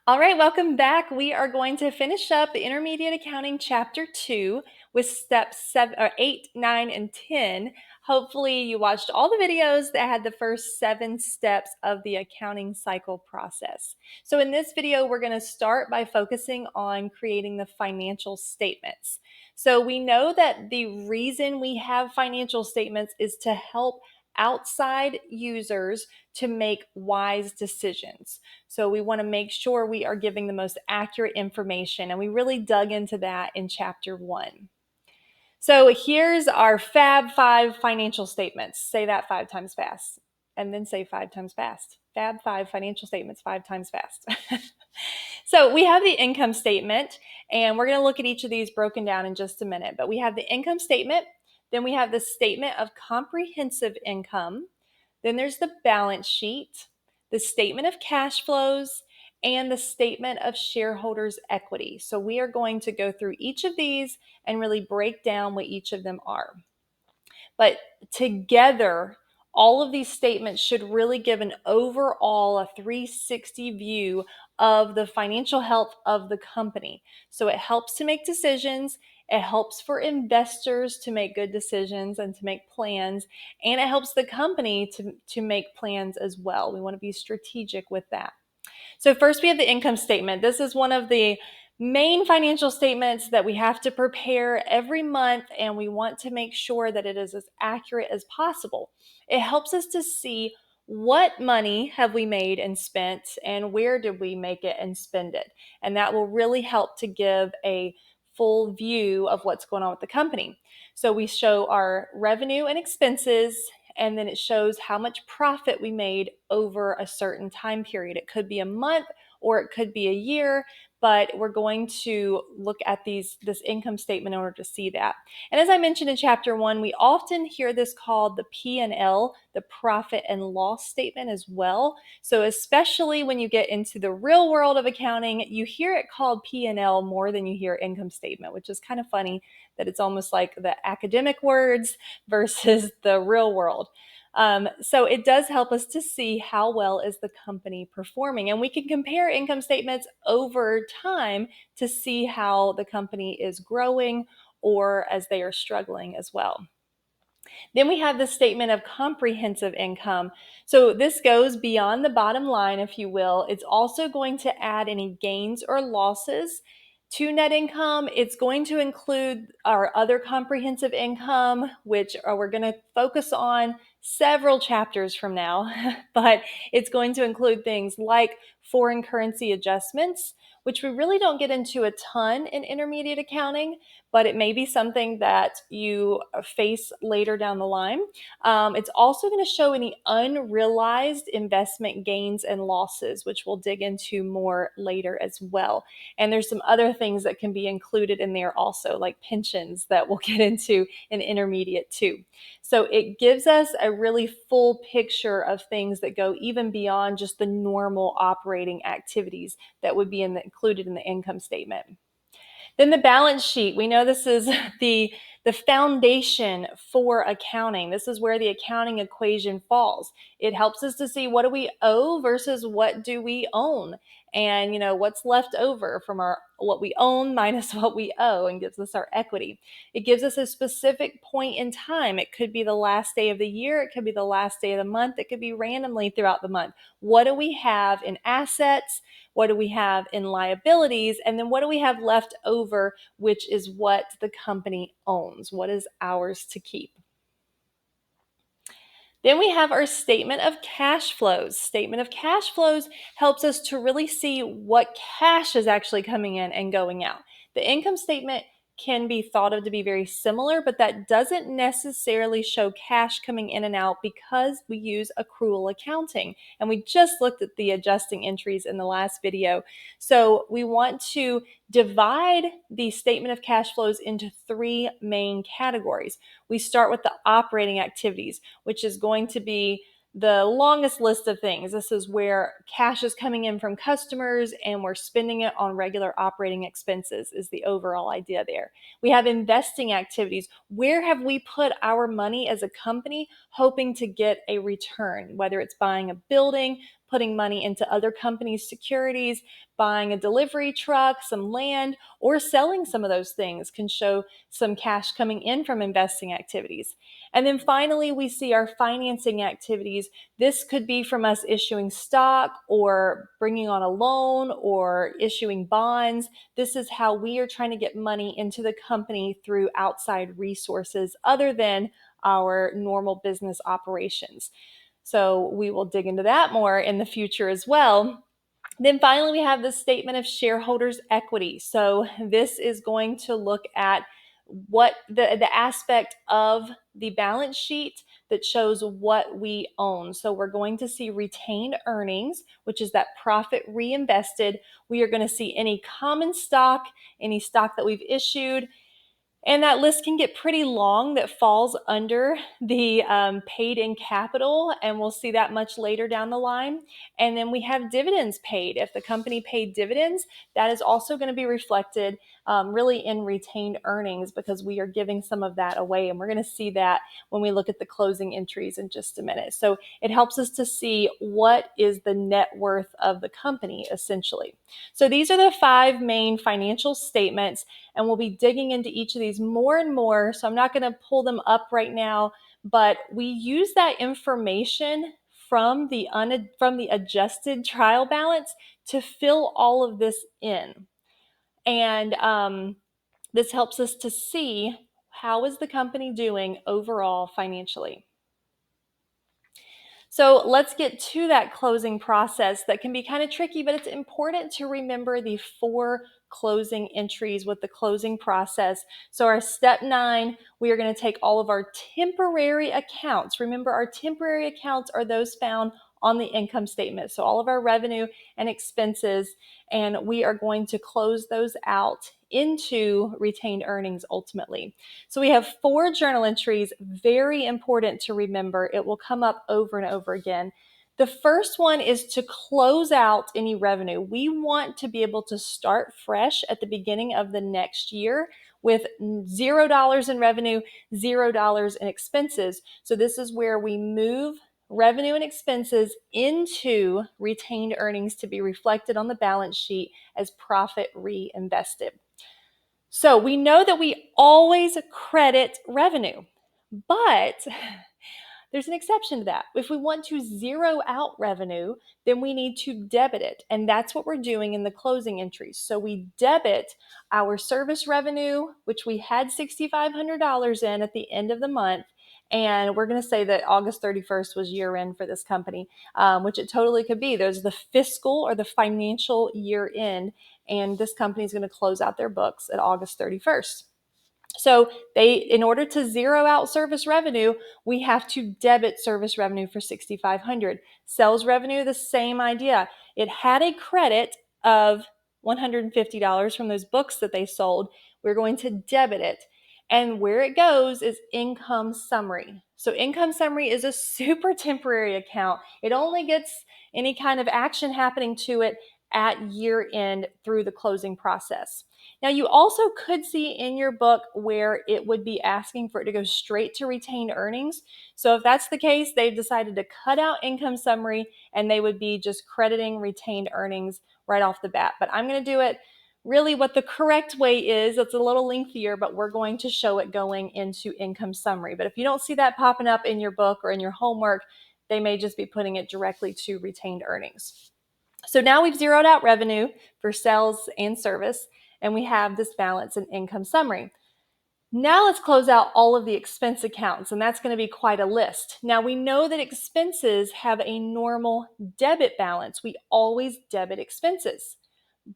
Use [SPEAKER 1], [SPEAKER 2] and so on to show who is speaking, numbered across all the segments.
[SPEAKER 1] All right, welcome back. We are going to finish up Intermediate Accounting Chapter 2 with steps 8, 9, and 10. Hopefully you watched all the videos that had the first 7 steps of the accounting cycle process. So in this video, we're going to start by focusing on creating the financial statements. So we know that the reason we have financial statements is to help outside users to make wise decisions. So we want to make sure we are giving the most accurate information, and we really dug into that in chapter 1. So here's our Fab 5 financial statements. Say that 5 times fast, and then say 5 times fast. Fab 5 financial statements 5 times fast. So we have the income statement, and we're going to look at each of these broken down in just a minute. But we have the income statement, then we have the statement of comprehensive income, then there's the balance sheet, the statement of cash flows, and the statement of shareholders' equity. So we are going to go through each of these and really break down what each of them are. But together, all of these statements should really give an overall, a 360 view of the financial health of the company. So it helps to make decisions, it helps for investors to make good decisions and to make plans, and it helps the company to make plans as well. We want to be strategic with that. So first we have the income statement. This is one of the main financial statements that we have to prepare every month, and we want to make sure that it is as accurate as possible. It helps us to see what money have we made and spent, and where did we make it and spend it. And that will really help to give a full view of what's going on with the company. So we show our revenue and expenses, and then it shows how much profit we made over a certain time period. It could be a month or it could be a year, but we're going to look at this income statement in order to see that. And as I mentioned in chapter 1, we often hear this called the P&L, the profit and loss statement as well. So especially when you get into the real world of accounting, you hear it called P&L more than you hear income statement, which is kind of funny that it's almost like the academic words versus the real world. So it does help us to see how well is the company performing. And we can compare income statements over time to see how the company is growing or as they are struggling as well. Then we have the statement of comprehensive income. So this goes beyond the bottom line, if you will. It's also going to add any gains or losses to net income. It's going to include our other comprehensive income, which we're going to focus on several chapters from now, but it's going to include things like foreign currency adjustments, which we really don't get into a ton in intermediate accounting, but it may be something that you face later down the line. It's also going to show any unrealized investment gains and losses, which we'll dig into more later as well. And there's some other things that can be included in there also, like pensions that we'll get into in intermediate too. So it gives us a really full picture of things that go even beyond just the normal operating activities that would be included in the income statement. Then the balance sheet. We know this is the foundation for accounting. This is where the accounting equation falls. It helps us to see what do we owe versus what do we own, and what's left over from what we own minus what we owe, and gives us our equity. It gives us a specific point in time. It could be the last day of the year, it could be the last day of the month, it could be randomly throughout the month. What do we have in assets? What do we have in liabilities? And then what do we have left over, which is what the company owns? What is ours to keep? Then we have our statement of cash flows. Statement of cash flows helps us to really see what cash is actually coming in and going out. The income statement can be thought of to be very similar, but that doesn't necessarily show cash coming in and out because we use accrual accounting. And we just looked at the adjusting entries in the last video. So we want to divide the statement of cash flows into 3 main categories. We start with the operating activities, which is going to be the longest list of things. This is where cash is coming in from customers and we're spending it on regular operating expenses, is the overall idea there. We have investing activities. Where have we put our money as a company hoping to get a return, whether it's buying a building, putting money into other companies' securities, buying a delivery truck, some land, or selling some of those things can show some cash coming in from investing activities. And then finally, we see our financing activities. This could be from us issuing stock or bringing on a loan or issuing bonds. This is how we are trying to get money into the company through outside resources other than our normal business operations. So we will dig into that more in the future as well. Then finally, we have the statement of shareholders' equity. So this is going to look at what the aspect of the balance sheet that shows what we own. So we're going to see retained earnings, which is that profit reinvested. We are going to see any common stock, any stock that we've issued, and that list can get pretty long that falls under the paid in capital, and we'll see that much later down the line. And then we have dividends paid. If the company paid dividends, that is also going to be reflected really in retained earnings because we are giving some of that away. And we're going to see that when we look at the closing entries in just a minute. So it helps us to see what is the net worth of the company, essentially. So these are the 5 main financial statements, and we'll be digging into each of these more and more. So I'm not going to pull them up right now, but we use that information from the adjusted trial balance to fill all of this in. And this helps us to see how is the company doing overall financially. So let's get to that closing process that can be kind of tricky, but it's important to remember the 4 closing entries with the closing process. So our step 9, we are going to take all of our temporary accounts. Remember, our temporary accounts are those found on the income statement. So all of our revenue and expenses, and we are going to close those out into retained earnings ultimately. So we have 4 journal entries, very important to remember. It will come up over and over again. The first one is to close out any revenue. We want to be able to start fresh at the beginning of the next year with $0 in revenue, $0 in expenses. So this is where we move revenue and expenses into retained earnings to be reflected on the balance sheet as profit reinvested. So we know that we always credit revenue, but there's an exception to that. If we want to zero out revenue, then we need to debit it. And that's what we're doing in the closing entries. So we debit our service revenue, which we had $6,500 in at the end of the month. And we're going to say that August 31st was year end for this company, which it totally could be. There's the fiscal or the financial year end, and this company is going to close out their books at August 31st. So in order to zero out service revenue, we have to debit service revenue for $6,500. Sales revenue, the same idea. It had a credit of $150 from those books that they sold. We're going to debit it. And where it goes is income summary. So income summary is a super temporary account. It only gets any kind of action happening to it at year end through the closing process. Now, you also could see in your book where it would be asking for it to go straight to retained earnings. So if that's the case, they've decided to cut out income summary and they would be just crediting retained earnings right off the bat. But I'm going to do it really what the correct way is. It's a little lengthier, but we're going to show it going into income summary. But if you don't see that popping up in your book or in your homework, they may just be putting it directly to retained earnings. So now we've zeroed out revenue for sales and service, and we have this balance and income summary. Now let's close out all of the expense accounts, and that's going to be quite a list. Now we know that expenses have a normal debit balance. We always debit expenses.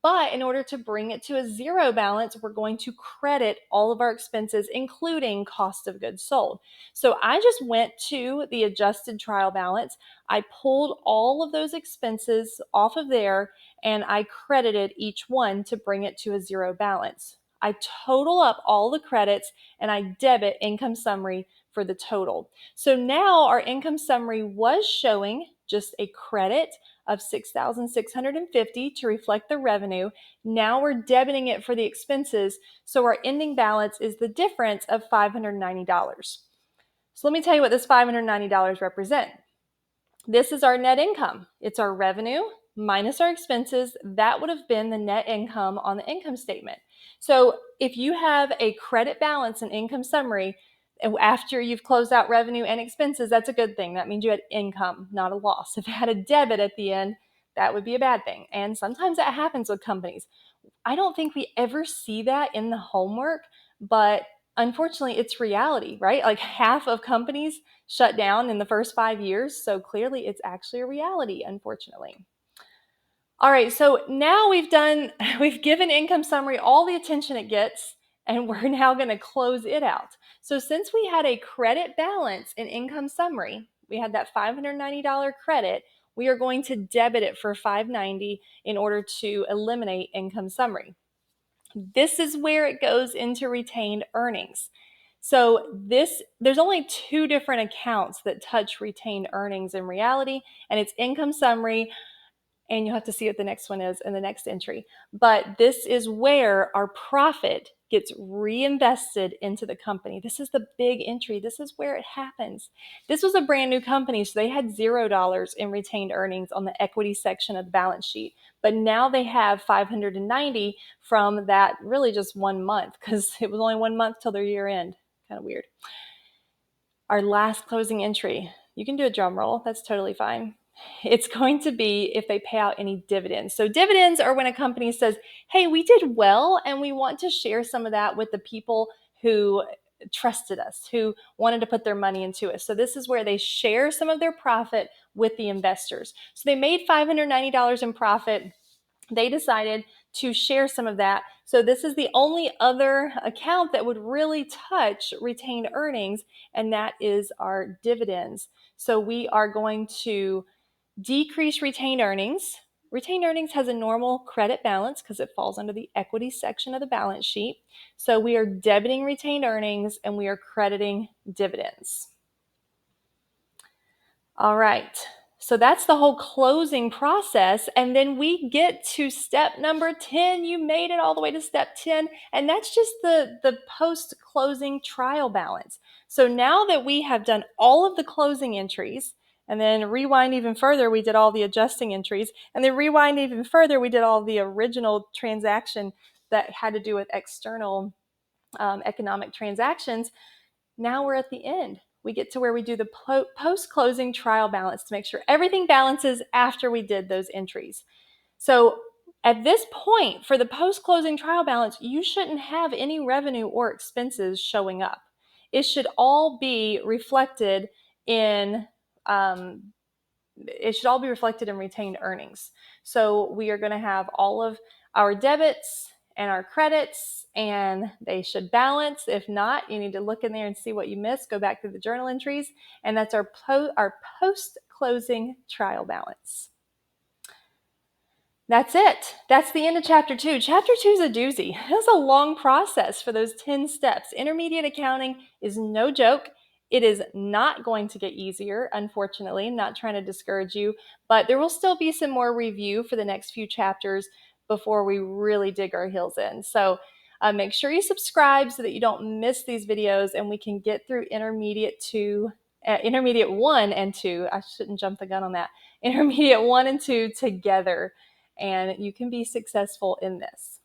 [SPEAKER 1] But in order to bring it to a zero balance, we're going to credit all of our expenses, including cost of goods sold. So I just went to the adjusted trial balance. I pulled all of those expenses off of there, and I credited each one to bring it to a zero balance. I total up all the credits, and I debit income summary for the total. So now our income summary was showing just a credit of $6,650 to reflect the revenue. Now we're debiting it for the expenses, so our ending balance is the difference of $590. So let me tell you what this $590 represents. This is our net income. It's our revenue minus our expenses. That would have been the net income on the income statement. So if you have a credit balance and income summary, after you've closed out revenue and expenses, that's a good thing. That means you had income, not a loss. If it had a debit at the end, that would be a bad thing. And sometimes that happens with companies. I don't think we ever see that in the homework, but unfortunately, it's reality, right? Like half of companies shut down in the first 5 years. So clearly, it's actually a reality, unfortunately. All right, so now we've given income summary all the attention it gets, and we're now going to close it out. So since we had a credit balance in income summary, we had that $590 credit, we are going to debit it for $590 in order to eliminate income summary. This is where it goes into retained earnings. So there's only two different accounts that touch retained earnings in reality, and it's income summary, and you'll have to see what the next one is in the next entry. But this is where our profit gets reinvested into the company. This is the big entry. This is where it happens. This was a brand new company, so they had $0 in retained earnings on the equity section of the balance sheet. But now they have 590 from that really just 1 month, because it was only 1 month till their year end. Kind of weird. Our last closing entry. You can do a drum roll. That's totally fine. It's going to be if they pay out any dividends. So dividends are when a company says, hey, we did well and we want to share some of that with the people who trusted us, who wanted to put their money into us. So this is where they share some of their profit with the investors. So they made $590 in profit. They decided to share some of that. So this is the only other account that would really touch retained earnings, and that is our dividends. So we are going to decrease retained earnings. Retained earnings has a normal credit balance because it falls under the equity section of the balance sheet. So we are debiting retained earnings and we are crediting dividends. All right. So that's the whole closing process. And then we get to step number 10. You made it all the way to step 10. And that's just the post-closing trial balance. So now that we have done all of the closing entries, and then rewind even further, we did all the adjusting entries, and then rewind even further, we did all the original transaction that had to do with external economic transactions. Now we're at the end. We get to where we do the post-closing trial balance to make sure everything balances after we did those entries. So at this point, for the post-closing trial balance, you shouldn't have any revenue or expenses showing up. It should all be reflected in retained earnings. So we are going to have all of our debits and our credits, and they should balance. If not, you need to look in there and see what you missed. Go back to the journal entries, and that's our post-closing trial balance. That's it. That's the end of chapter 2. Chapter 2 is a doozy. It was a long process for those 10 steps. Intermediate accounting is no joke. It is not going to get easier, unfortunately. I'm not trying to discourage you, but there will still be some more review for the next few chapters before we really dig our heels in. So make sure you subscribe so that you don't miss these videos and we can get through intermediate 1 and 2. I shouldn't jump the gun on that. Intermediate 1 and 2 together, and you can be successful in this.